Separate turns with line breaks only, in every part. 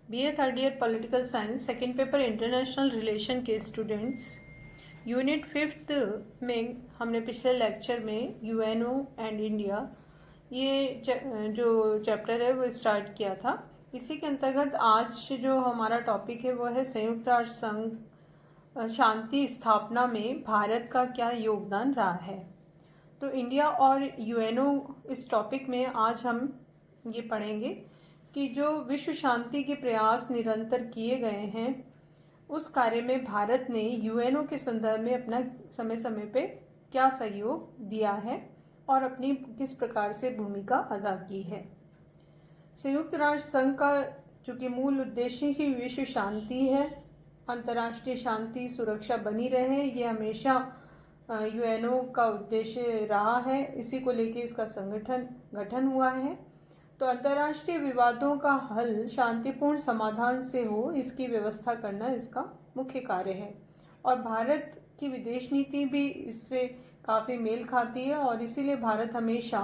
BA third year political science second paper international relation के students, unit 5th में हमने पिछले लेक्चर में यूएनओ एंड इंडिया ये जो चैप्टर है वो स्टार्ट किया था। इसी के अंतर्गत आज जो हमारा टॉपिक है वो है संयुक्त राष्ट्र संघ शांति स्थापना में भारत का क्या योगदान रहा है। तो इंडिया और यूएनओ इस टॉपिक में आज हम ये पढ़ेंगे कि जो विश्व शांति के प्रयास निरंतर किए गए हैं उस कार्य में भारत ने यूएनओ के संदर्भ में अपना समय समय पे क्या सहयोग दिया है और अपनी किस प्रकार से भूमिका अदा की है। संयुक्त राष्ट्र संघ का चूँकि मूल उद्देश्य ही विश्व शांति है, अंतर्राष्ट्रीय शांति सुरक्षा बनी रहे, ये हमेशा यूएनओ का उद्देश्य रहा है। इसी को लेकर इसका गठन हुआ है। तो अंतर्राष्ट्रीय विवादों का हल शांतिपूर्ण समाधान से हो, इसकी व्यवस्था करना इसका मुख्य कार्य है और भारत की विदेश नीति भी इससे काफ़ी मेल खाती है और इसीलिए भारत हमेशा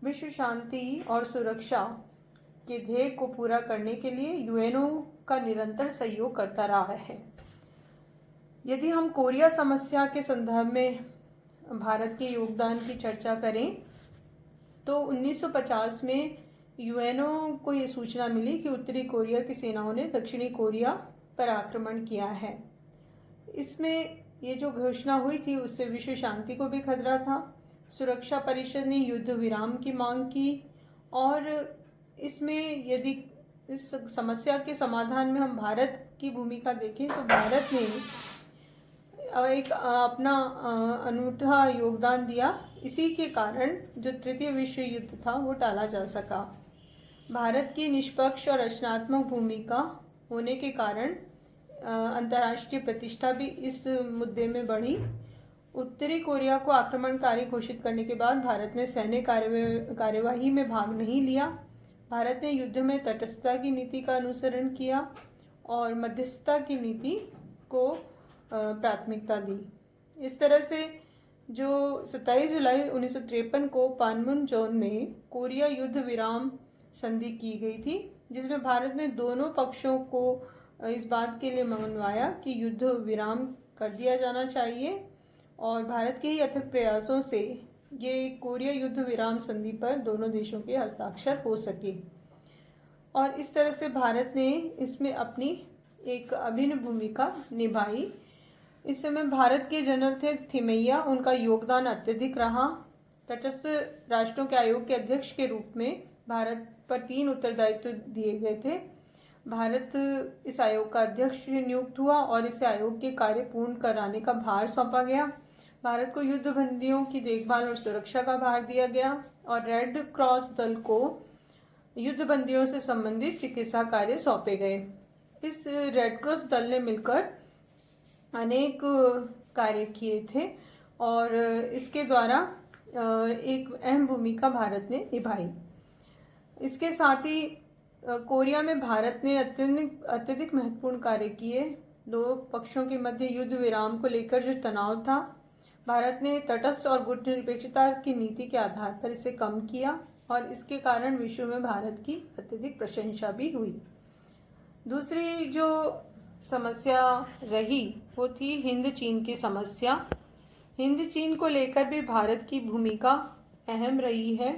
विश्व शांति और सुरक्षा के ध्येय को पूरा करने के लिए यूएनओ का निरंतर सहयोग करता रहा है। यदि हम कोरिया समस्या के संदर्भ में भारत के योगदान की चर्चा करें तो 1950 में यूएनओ को ये सूचना मिली कि उत्तरी कोरिया की सेनाओं ने दक्षिणी कोरिया पर आक्रमण किया है। इसमें ये जो घोषणा हुई थी उससे विश्व शांति को भी खतरा था। सुरक्षा परिषद ने युद्ध विराम की मांग की और इसमें यदि इस समस्या के समाधान में हम भारत की भूमिका देखें तो भारत ने एक अपना अनूठा योगदान दिया। इसी के कारण जो तृतीय विश्व युद्ध था वो टाला जा सका। भारत की निष्पक्ष और रचनात्मक भूमिका होने के कारण अंतर्राष्ट्रीय प्रतिष्ठा भी इस मुद्दे में बढ़ी। उत्तरी कोरिया को आक्रमणकारी घोषित करने के बाद भारत ने सैन्य कार्यवाही में भाग नहीं लिया। भारत ने युद्ध में तटस्थता की नीति का अनुसरण किया और मध्यस्थता की नीति को प्राथमिकता दी। इस तरह से जो 27 जुलाई 1953 को पानमुनजोन में कोरिया युद्ध विराम संधि की गई थी, जिसमें भारत ने दोनों पक्षों को इस बात के लिए मनवाया कि युद्ध विराम कर दिया जाना चाहिए और भारत के ही अथक प्रयासों से ये कोरिया युद्ध विराम संधि पर दोनों देशों के हस्ताक्षर हो सके और इस तरह से भारत ने इसमें अपनी एक अभिन्न भूमिका निभाई। इस समय भारत के जनरल थे थिमैया, उनका योगदान अत्यधिक रहा। तटस्थ राष्ट्रों के आयोग के अध्यक्ष के रूप में भारत पर 3 उत्तरदायित्व दिए गए थे। भारत इस आयोग का अध्यक्ष नियुक्त हुआ और इसे आयोग के कार्य पूर्ण कराने का भार सौंपा गया। भारत को युद्ध बंदियों की देखभाल और सुरक्षा का भार दिया गया और रेड क्रॉस दल को युद्ध बंदियों से संबंधित चिकित्सा कार्य सौंपे गए। इस रेड क्रॉस दल ने मिलकर अनेक कार्य किए थे और इसके द्वारा एक अहम भूमिका भारत ने निभाई। इसके साथ ही कोरिया में भारत ने अत्यधिक महत्वपूर्ण कार्य किए। दो पक्षों के मध्य युद्ध विराम को लेकर जो तनाव था, भारत ने तटस्थ और गुटनिरपेक्षता की नीति के आधार पर इसे कम किया और इसके कारण विश्व में भारत की अत्यधिक प्रशंसा भी हुई। दूसरी जो समस्या रही वो थी हिंद चीन की समस्या। हिंद चीन को लेकर भी भारत की भूमिका अहम रही है।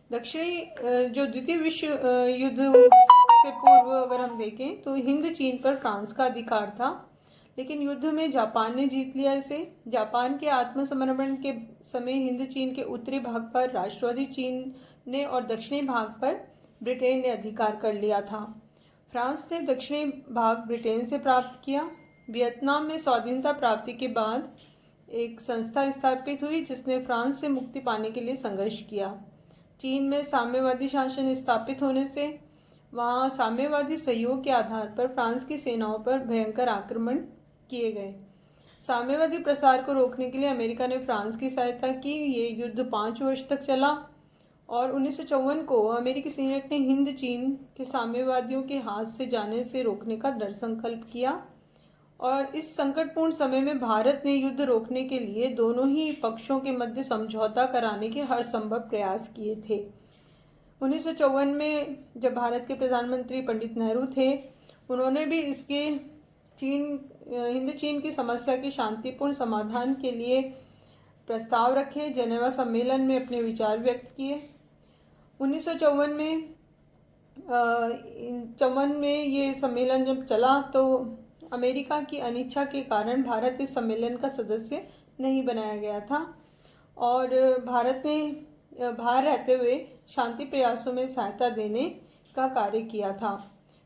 दक्षिणी जो द्वितीय विश्व युद्ध से पूर्व अगर हम देखें तो हिंद चीन पर फ्रांस का अधिकार था, लेकिन युद्ध में जापान ने जीत लिया इसे। जापान के आत्मसमर्पण के समय हिंद चीन के उत्तरी भाग पर राष्ट्रवादी चीन ने और दक्षिणी भाग पर ब्रिटेन ने अधिकार कर लिया था। फ्रांस ने दक्षिणी भाग ब्रिटेन से प्राप्त किया। वियतनाम में स्वाधीनता प्राप्ति के बाद एक संस्था स्थापित हुई जिसने फ्रांस से मुक्ति पाने के लिए संघर्ष किया। चीन में साम्यवादी शासन स्थापित होने से वहाँ साम्यवादी सहयोग के आधार पर फ्रांस की सेनाओं पर भयंकर आक्रमण किए गए। साम्यवादी प्रसार को रोकने के लिए अमेरिका ने फ्रांस की सहायता की। ये युद्ध 5 वर्ष तक चला और 1954 को अमेरिकी सीनेट ने हिंद चीन के साम्यवादियों के हाथ से जाने से रोकने का दृढ़ संकल्प किया और इस संकटपूर्ण समय में भारत ने युद्ध रोकने के लिए दोनों ही पक्षों के मध्य समझौता कराने के हर संभव प्रयास किए थे। 1954 में जब भारत के प्रधानमंत्री पंडित नेहरू थे, उन्होंने भी इसके हिंद चीन की समस्या के शांतिपूर्ण समाधान के लिए प्रस्ताव रखे, जेनेवा सम्मेलन में अपने विचार व्यक्त किए। 1954 में 54 में ये सम्मेलन जब चला तो अमेरिका की अनिच्छा के कारण भारत इस सम्मेलन का सदस्य नहीं बनाया गया था और भारत ने बाहर रहते हुए शांति प्रयासों में सहायता देने का कार्य किया था।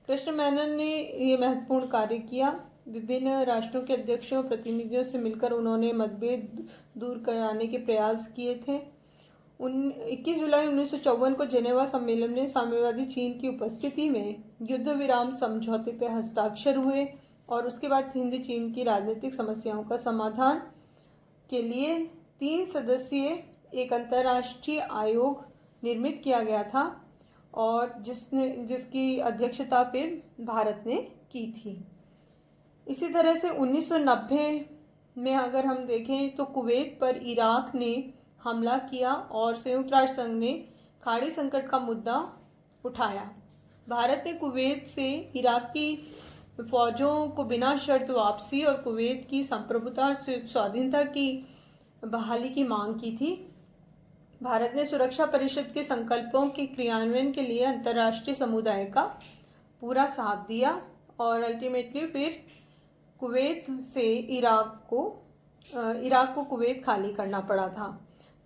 कृष्ण मेनन ने ये महत्वपूर्ण कार्य किया। विभिन्न राष्ट्रों के अध्यक्षों और प्रतिनिधियों से मिलकर उन्होंने मतभेद दूर कराने के प्रयास किए थे। 21 जुलाई 1954 को जेनेवा सम्मेलन में साम्यवादी चीन की उपस्थिति में युद्ध विराम समझौते पर हस्ताक्षर हुए और उसके बाद हिंद चीन की राजनीतिक समस्याओं का समाधान के लिए 3 सदस्यीय एक अंतर्राष्ट्रीय आयोग निर्मित किया गया था और जिसकी अध्यक्षता फिर भारत ने की थी। इसी तरह से 1990 में अगर हम देखें तो कुवैत पर इराक ने हमला किया और संयुक्त राष्ट्र संघ ने खाड़ी संकट का मुद्दा उठाया। भारत ने कुवैत से इराक की फौजों को बिना शर्त वापसी और कुवैत की संप्रभुता और स्वाधीनता की बहाली की मांग की थी। भारत ने सुरक्षा परिषद के संकल्पों के क्रियान्वयन के लिए अंतर्राष्ट्रीय समुदाय का पूरा साथ दिया और अल्टीमेटली फिर कुवैत से इराक को कुवैत खाली करना पड़ा था।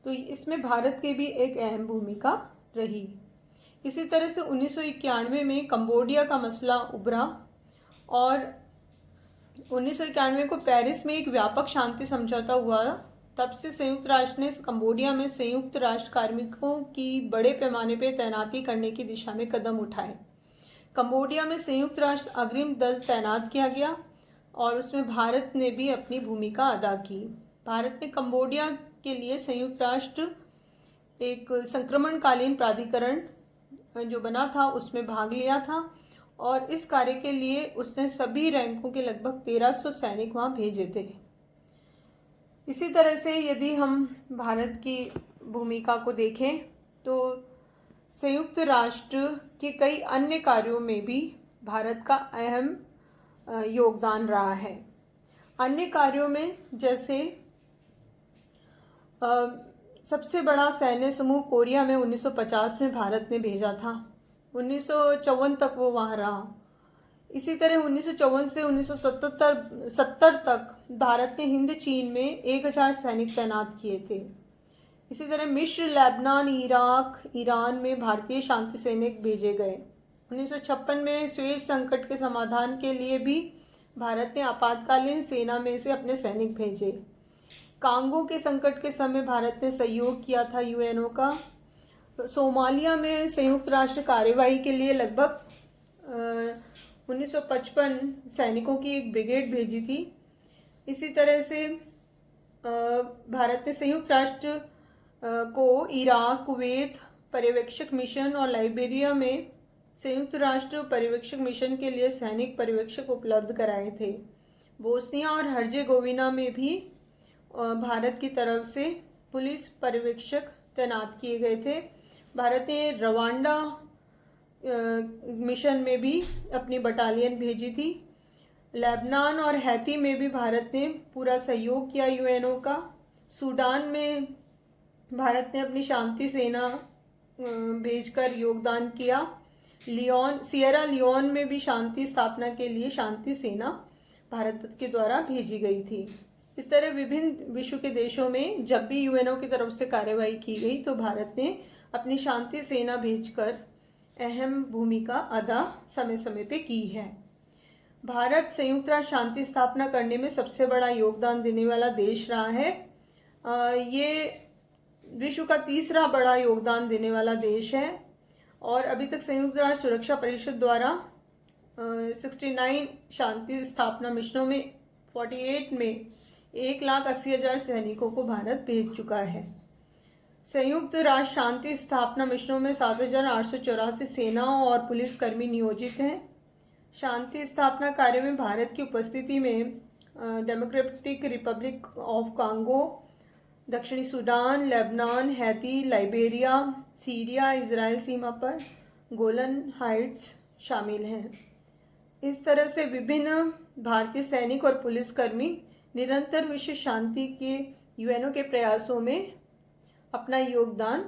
तो इसमें भारत की भी एक अहम भूमिका रही। इसी तरह से 1991 में कंबोडिया का मसला उभरा और 1991 को पेरिस में एक व्यापक शांति समझौता हुआ। तब से संयुक्त राष्ट्र ने कंबोडिया में संयुक्त राष्ट्र कार्मिकों की बड़े पैमाने पर तैनाती करने की दिशा में कदम उठाए। कंबोडिया में संयुक्त राष्ट्र अग्रिम दल तैनात किया गया और उसमें भारत ने भी अपनी भूमिका अदा की। भारत ने कंबोडिया के लिए संयुक्त राष्ट्र एक संक्रमणकालीन प्राधिकरण जो बना था उसमें भाग लिया था और इस कार्य के लिए उसने सभी रैंकों के लगभग 1300 सैनिक वहाँ भेजे थे। इसी तरह से यदि हम भारत की भूमिका को देखें तो संयुक्त राष्ट्र के कई अन्य कार्यों में भी भारत का अहम योगदान रहा है। अन्य कार्यों में जैसे सबसे बड़ा सैन्य समूह कोरिया में 1950 में भारत ने भेजा था। 1954 तक वो वहाँ रहा। इसी तरह 1954 से 1970 तक भारत ने हिंद चीन में 1000 सैनिक तैनात किए थे। इसी तरह मिस्र, लेबनान, इराक, ईरान में भारतीय शांति सैनिक भेजे गए। 1956 में स्वेज संकट के समाधान के लिए भी भारत ने आपातकालीन सेना में से अपने सैनिक भेजे। कांगो के संकट के समय भारत ने सहयोग किया था यूएनओ का। सोमालिया में संयुक्त राष्ट्र कार्यवाही के लिए लगभग 1955 सैनिकों की एक ब्रिगेड भेजी थी। इसी तरह से भारत ने संयुक्त राष्ट्र को इराक, कुवैत पर्यवेक्षक मिशन और लाइबेरिया में संयुक्त राष्ट्र पर्यवेक्षक मिशन के लिए सैनिक पर्यवेक्षक उपलब्ध कराए थे। बोस्निया और हर्जेगोविना में भी भारत की तरफ से पुलिस पर्यवेक्षक तैनात किए गए थे। भारत ने रवांडा मिशन में भी अपनी बटालियन भेजी थी। लेबनान और हैती में भी भारत ने पूरा सहयोग किया यूएनओ का। सूडान में भारत ने अपनी शांति सेना भेजकर योगदान किया। सियरा लियोन में भी शांति स्थापना के लिए शांति सेना भारत के द्वारा भेजी गई थी। इस तरह विभिन्न विश्व के देशों में जब भी यूएनओ की तरफ से कार्यवाही की गई तो भारत ने अपनी शांति सेना भेजकर अहम भूमिका अदा समय समय पे की है। भारत संयुक्त राष्ट्र शांति स्थापना करने में सबसे बड़ा योगदान देने वाला देश रहा है। ये विश्व का तीसरा बड़ा योगदान देने वाला देश है और अभी तक संयुक्त राष्ट्र सुरक्षा परिषद द्वारा 69 शांति स्थापना मिशनों में 48 में 1,80,000 सैनिकों को भारत भेज चुका है। संयुक्त राष्ट्र शांति स्थापना मिशनों में 7,884 सेनाओं और पुलिसकर्मी नियोजित हैं। शांति स्थापना कार्य में भारत की उपस्थिति में डेमोक्रेटिक रिपब्लिक ऑफ कांगो, दक्षिणी Sudan, Lebanon, Haiti, Liberia, Syria, Israel सीमा पर गोलन हाइट्स शामिल हैं। इस तरह से विभिन्न भारतीय सैनिक और पुलिसकर्मी निरंतर विश्व शांति के यूएनओ के प्रयासों में अपना योगदान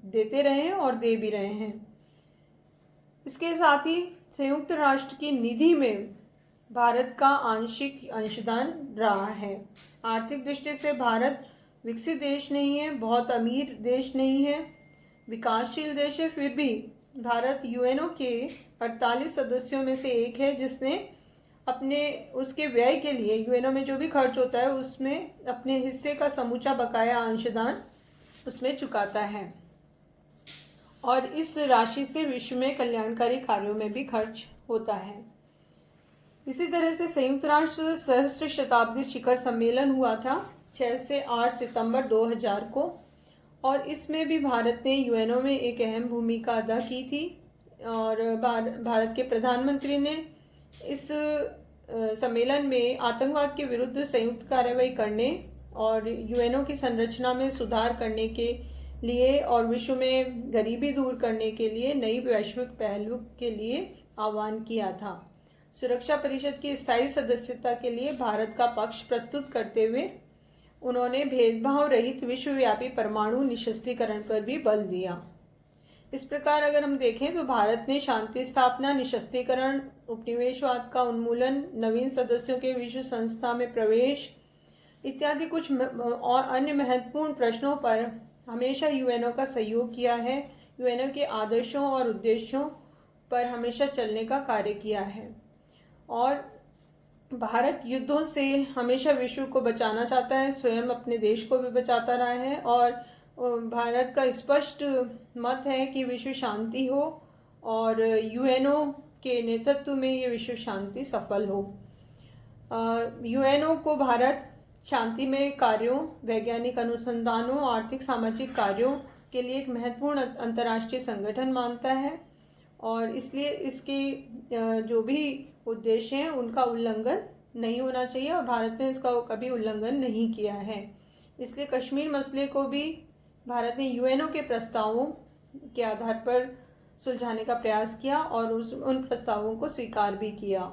देते रहे हैं और दे भी रहे हैं। इसके साथ ही संयुक्त राष्ट्र की निधि में भारत का आंशिक अंशदान रहा है। आर्थिक दृष्टि से भारत विकसित देश नहीं है, बहुत अमीर देश नहीं है, विकासशील देश है, फिर भी भारत यूएनओ के 48 सदस्यों में से एक है जिसने उसके व्यय के लिए यूएनओ में जो भी खर्च होता है उसमें अपने हिस्से का समूचा बकाया अंशदान उसमें चुकाता है और इस राशि से विश्व में कल्याणकारी कार्यों में भी खर्च होता है। इसी तरह से संयुक्त राष्ट्र सहस्त्र शताब्दी शिखर सम्मेलन हुआ था 6 से 8 सितंबर 2000 को और इसमें भी भारत ने यूएनओ में एक अहम भूमिका अदा की थी और भारत के प्रधानमंत्री ने इस सम्मेलन में आतंकवाद के विरुद्ध संयुक्त कार्रवाई करने और यूएनओ की संरचना में सुधार करने के लिए और विश्व में गरीबी दूर करने के लिए नई वैश्विक पहलू के लिए आह्वान किया था। सुरक्षा परिषद की स्थायी सदस्यता के लिए भारत का पक्ष प्रस्तुत करते हुए उन्होंने भेदभाव रहित विश्वव्यापी परमाणु निशस्त्रीकरण पर भी बल दिया। इस प्रकार अगर हम देखें तो भारत ने शांति स्थापना, निशस्त्रीकरण, उपनिवेशवाद का उन्मूलन, नवीन सदस्यों के विश्व संस्था में प्रवेश इत्यादि कुछ और अन्य महत्वपूर्ण प्रश्नों पर हमेशा यूएनओ का सहयोग किया है। यूएनओ के आदर्शों और उद्देश्यों पर हमेशा चलने का कार्य किया है और भारत युद्धों से हमेशा विश्व को बचाना चाहता है, स्वयं अपने देश को भी बचाता रहा है और भारत का स्पष्ट मत है कि विश्व शांति हो और यूएनओ के नेतृत्व में ये विश्व शांति सफल हो। यूएनओ को भारत शांति में कार्यों, वैज्ञानिक अनुसंधानों, आर्थिक सामाजिक कार्यों के लिए एक महत्वपूर्ण अंतर्राष्ट्रीय संगठन मानता है और इसलिए इसके जो भी उद्देश्य हैं उनका उल्लंघन नहीं होना चाहिए और भारत ने इसका कभी उल्लंघन नहीं किया है। इसलिए कश्मीर मसले को भी भारत ने यूएनओ के प्रस्तावों के आधार पर सुलझाने का प्रयास किया और उन प्रस्तावों को स्वीकार भी किया।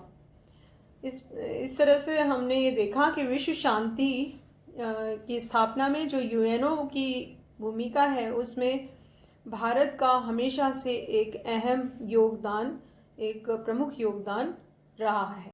इस तरह से हमने ये देखा कि विश्व शांति की स्थापना में जो यूएनओ की भूमिका है उसमें भारत का हमेशा से एक अहम योगदान, एक प्रमुख योगदान रहा है।